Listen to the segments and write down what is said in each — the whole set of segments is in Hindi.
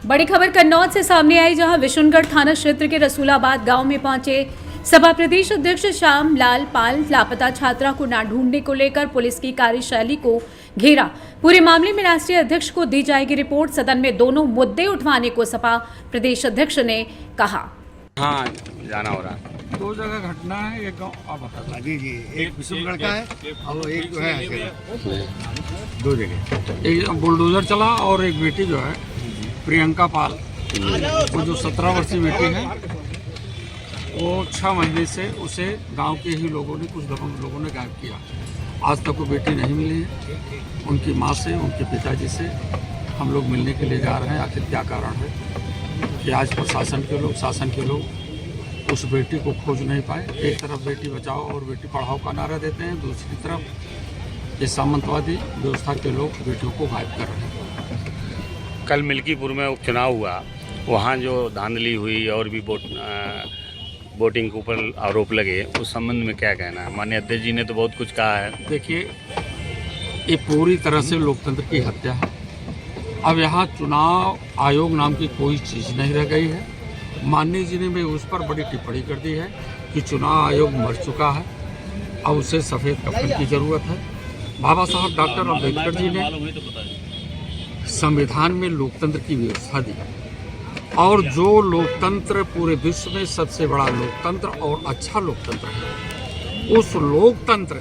बड़ी खबर कन्नौज से सामने आई, जहां विशुनगढ़ थाना क्षेत्र के रसूलाबाद गांव में पहुंचे सपा प्रदेश अध्यक्ष श्याम लाल पाल लापता छात्रा को न ढूंढने को लेकर पुलिस की कार्यशैली को घेरा। पूरे मामले में राष्ट्रीय अध्यक्ष को दी जाएगी रिपोर्ट। सदन में दोनों मुद्दे उठवाने को सपा प्रदेश अध्यक्ष ने कहा। हाँ, जाना हो रहा है। दो जगह घटना है, एक गाँव आप बता जी, एक विशुनगढ़ का है और एक जो है दो जगह एक बुलडोजर चला और एक बेटी जो है प्रियंका पाल, वो जो 17 वर्षीय बेटी है, वो 6 महीने से उसे गांव के ही लोगों ने कुछ लोगों ने गायब किया। आज तक वो बेटी नहीं मिली है। उनकी माँ से, उनके पिताजी से हम लोग मिलने के लिए जा रहे हैं। आखिर क्या कारण है कि आज प्रशासन के लोग, शासन के लोग उस बेटी को खोज नहीं पाए। एक तरफ बेटी बचाओ और बेटी पढ़ाओ का नारा देते हैं, दूसरी तरफ ये सामंतवादी व्यवस्था के लोग बेटियों को गायब कर रहे हैं। कल मिल्कीपुर में उपचुनाव हुआ, वहाँ जो धांधली हुई और भी वोटिंग के ऊपर आरोप लगे, उस संबंध में क्या कहना है? माननीय अध्यक्ष जी ने तो बहुत कुछ कहा है। देखिए, ये पूरी तरह से लोकतंत्र की हत्या है। अब यहाँ चुनाव आयोग नाम की कोई चीज़ नहीं रह गई है। माननीय जी ने भी उस पर बड़ी टिप्पणी कर दी है कि चुनाव आयोग मर चुका है, अब उसे सफ़ेद कफन की ज़रूरत है। बाबा साहब डॉक्टर अम्बेडकर जी ने संविधान में लोकतंत्र की व्यवस्था दी, और जो लोकतंत्र पूरे विश्व में सबसे बड़ा लोकतंत्र और अच्छा लोकतंत्र है, उस लोकतंत्र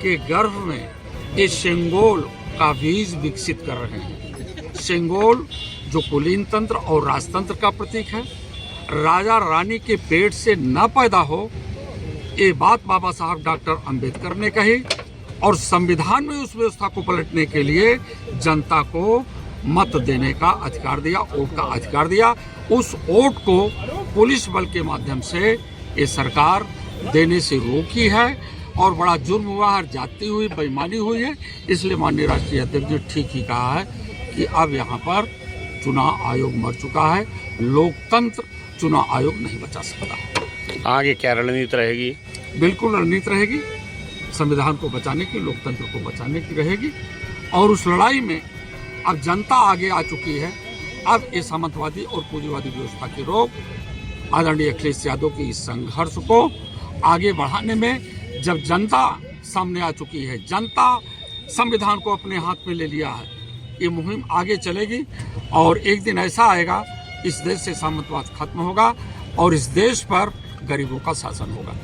के गर्भ में ये सेंगोल का बीज विकसित कर रहे हैं। सेंगोल जो कुलीन तंत्र और राजतंत्र का प्रतीक है, राजा रानी के पेट से न पैदा हो, ये बात बाबा साहब डॉक्टर अम्बेडकर ने कही, और संविधान में उस व्यवस्था को पलटने के लिए जनता को मत देने का अधिकार दिया, वोट का अधिकार दिया। उस वोट को पुलिस बल के माध्यम से ये सरकार देने से रोकी है, और बड़ा जुर्म हुआ है, जाती हुई बेईमानी हुई है। इसलिए माननीय राष्ट्रीय अध्यक्ष ने ठीक ही कहा है कि अब यहाँ पर चुनाव आयोग मर चुका है। लोकतंत्र चुनाव आयोग नहीं बचा सकता। आगे क्या रणनीति रहेगी? बिल्कुल रणनीति रहेगी, संविधान को बचाने की, लोकतंत्र को बचाने की रहेगी। और उस लड़ाई में अब जनता आगे आ चुकी है। अब ये सामंतवादी और पूंजीवादी व्यवस्था के रोक आदरणीय अखिलेश यादव की इस संघर्ष को आगे बढ़ाने में जब जनता सामने आ चुकी है, जनता संविधान को अपने हाथ में ले लिया है, ये मुहिम आगे चलेगी। और एक दिन ऐसा आएगा, इस देश से सामंतवाद खत्म होगा और इस देश पर गरीबों का शासन होगा।